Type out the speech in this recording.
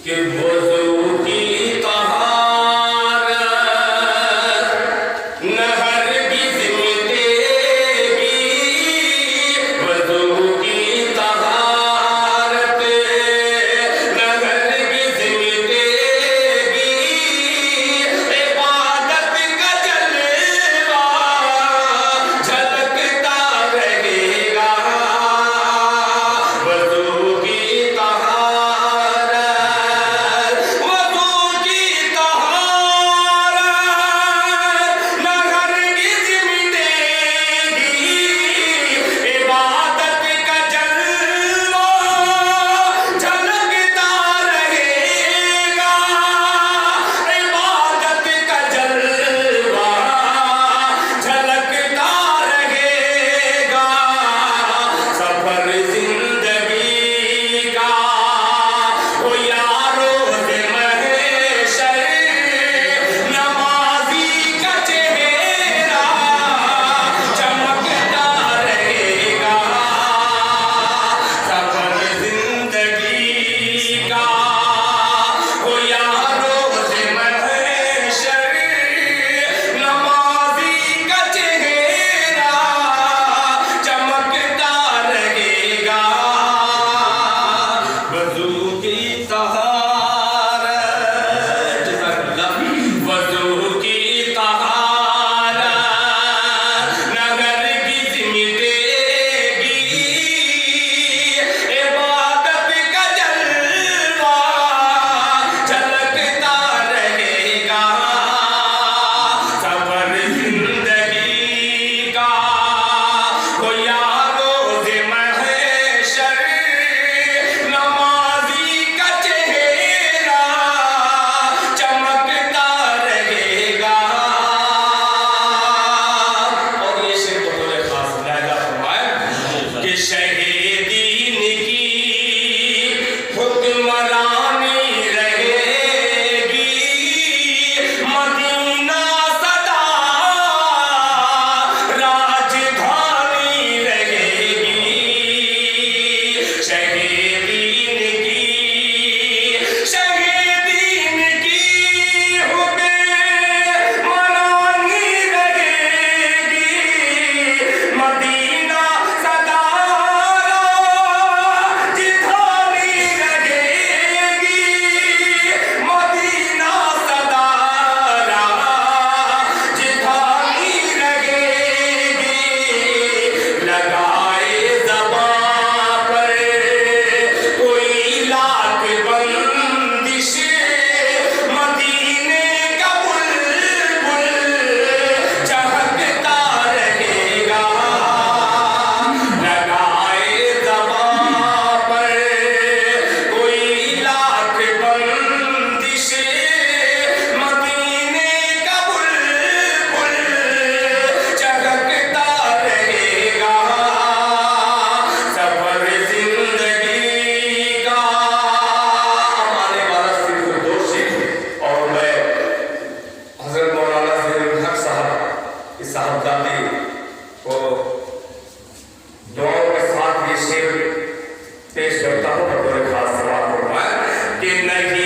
کہ وضو کی طہارت نہ ہرگز مٹے گی، وضو کی طہارت نہ ہرگز مٹے گی، عبادت کا جلوہ جھلکتا رہے گا، وضو کی طہارت نہ ہرگز مٹے گی، عبادت کا جلوہ جھلکتا رہے گا، عبادت کا جلوہ جھلکتا رہے گا، سفر زندگی کا ہو یا روز محشر، نمازی کا چہرہ چمکتا رہے گا، سفر زندگی کا ہو یا روز محشر، نمازی کا چہرہ چمکتا رہے گا، وضو کی طہارت، وضو کی طہارت نہ ہرگز مٹے گی، عبادت کا جلوہ جھلکتا رہے گا، سفر زندگی کا ہو یا روز محشر، نمازی کا چہرہ چمکتا رہے گا، اور یہ شعر بطور خاص لہجہ فرمائے کہ شہ دین کی حکمرانی رہے گی، مدینہ سدا راجدھانی رہے گی، شہ دین کی حکمرانی رہے گی، مدینہ سدا راجدھانی رہے گی، مدینہ سدا راجدھانی رہے گی، لگائے زباں پر کوئی لاکھ بندش، مدینے کا بلبل چہکتا رہے گا، لگائے زباں پر کوئی لاکھ بندش، مدینے کا بلبل چہکتا رہے گا، سفر زندگی کا آنے والا صرف دو شعر، اور میں حضرت مولانا ظہیر الحق صاحب کی صاحبزادی کو دعاؤں کے ساتھ یہ شعر پیش کرتا ہوں، بطور خاص سوال فرمائے کہ نہیں